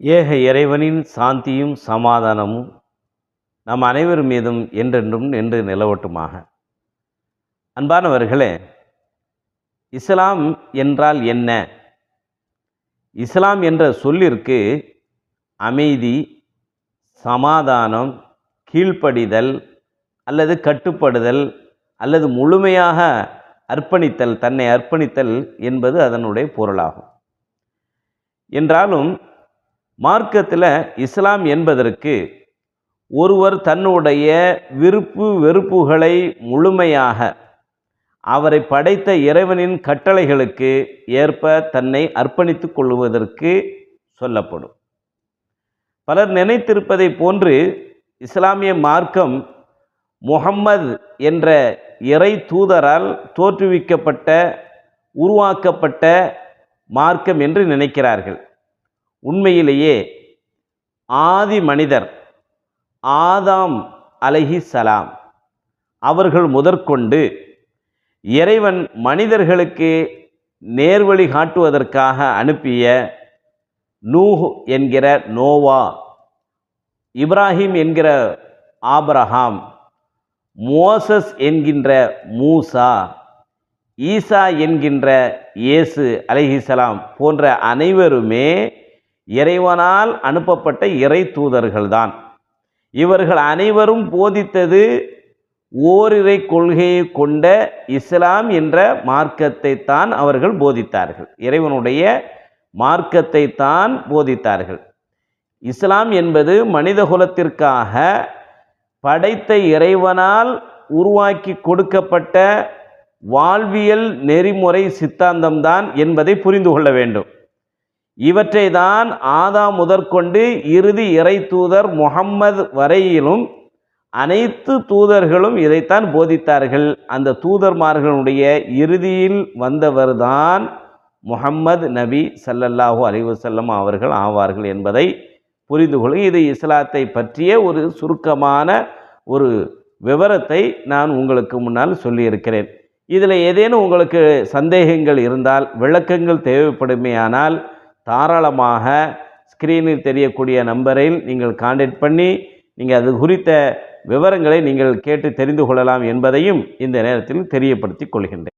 ஏக இறைவனின் சாந்தியும் சமாதானமும் நம் அனைவர் மீதும் என்றென்றும் நின்று நிலவட்டுமாக. அன்பானவர்களே, இஸ்லாம் என்றால் என்ன? இஸ்லாம் என்ற சொல்லிற்கு அமைதி, சமாதானம், கீழ்ப்படிதல் அல்லது கட்டுப்படுதல் அல்லது முழுமையாக அர்ப்பணித்தல், தன்னை அர்ப்பணித்தல் என்பது அதனுடைய பொருளாகும். என்றாலும் மார்க்கத்தில் இஸ்லாம் என்பதற்கு ஒருவர் தன்னுடைய விருப்பு வெறுப்புகளை முழுமையாக அவரை படைத்த இறைவனின் கட்டளைகளுக்கு ஏற்ப தன்னை அர்ப்பணித்து கொள்வதற்கு சொல்லப்படும். பலர் நினைத்திருப்பதை போன்று இஸ்லாமிய மார்க்கம் முஹம்மது என்ற இறை தூதரால் தோற்றுவிக்கப்பட்ட உருவாக்கப்பட்ட மார்க்கம் என்று நினைக்கிறார்கள். உண்மையிலேயே ஆதி மனிதர் ஆதாம் அலைஹிஸ்ஸலாம் அவர்கள் முதற்கொண்டு இறைவன் மனிதர்களுக்கு நேர்வழி காட்டுவதற்காக அனுப்பிய நூஹ் என்கிற நோவா, இப்ராஹிம் என்கிற ஆபிரகாம், மோசஸ் என்கின்ற மூசா, ஈசா என்கின்ற இயேசு அலைஹிஸ்ஸலாம் போன்ற அனைவருமே இறைவனால் அனுப்பப்பட்ட இறை தூதர்கள்தான். இவர்கள் அனைவரும் போதித்தது ஓரிரை கொள்கையை கொண்ட இஸ்லாம் என்ற மார்க்கத்தை தான் அவர்கள் போதித்தார்கள். இறைவனுடைய மார்க்கத்தை தான் போதித்தார்கள். இஸ்லாம் என்பது மனிதகுலத்திற்காக படைத்த இறைவனால் உருவாக்கி கொடுக்கப்பட்ட வாழ்வியல் நெறிமுறை சித்தாந்தம்தான் என்பதை புரிந்து கொள்ள வேண்டும். இவற்றை தான் ஆதாம் முதற்கொண்டு இறுதி இறை தூதர் முஹம்மது வரையிலும் அனைத்து தூதர்களும் இதைத்தான் போதித்தார்கள். அந்த தூதர்மார்களுடைய இறுதியில் வந்தவர்தான் முஹம்மது நபி ஸல்லல்லாஹு அலைஹி வஸல்லம் அவர்கள் ஆவார்கள் என்பதை புரிந்து கொள்ள இது இஸ்லாத்தை பற்றிய ஒரு சுருக்கமான ஒரு விவரத்தை நான் உங்களுக்கு முன்னால் சொல்லியிருக்கிறேன். இதில் ஏதேனும் உங்களுக்கு சந்தேகங்கள் இருந்தால், விளக்கங்கள் தேவைப்படுமேயானால் தாராளமாக ஸ்க்ரீனில் தெரியக்கூடிய நம்பரில் நீங்கள் கான்டாக்ட் பண்ணி நீங்கள் அது குறித்த விவரங்களை நீங்கள் கேட்டு தெரிந்து கொள்ளலாம் என்பதையும் இந்த நேரத்தில் தெரியப்படுத்திக் கொள்கின்றேன்.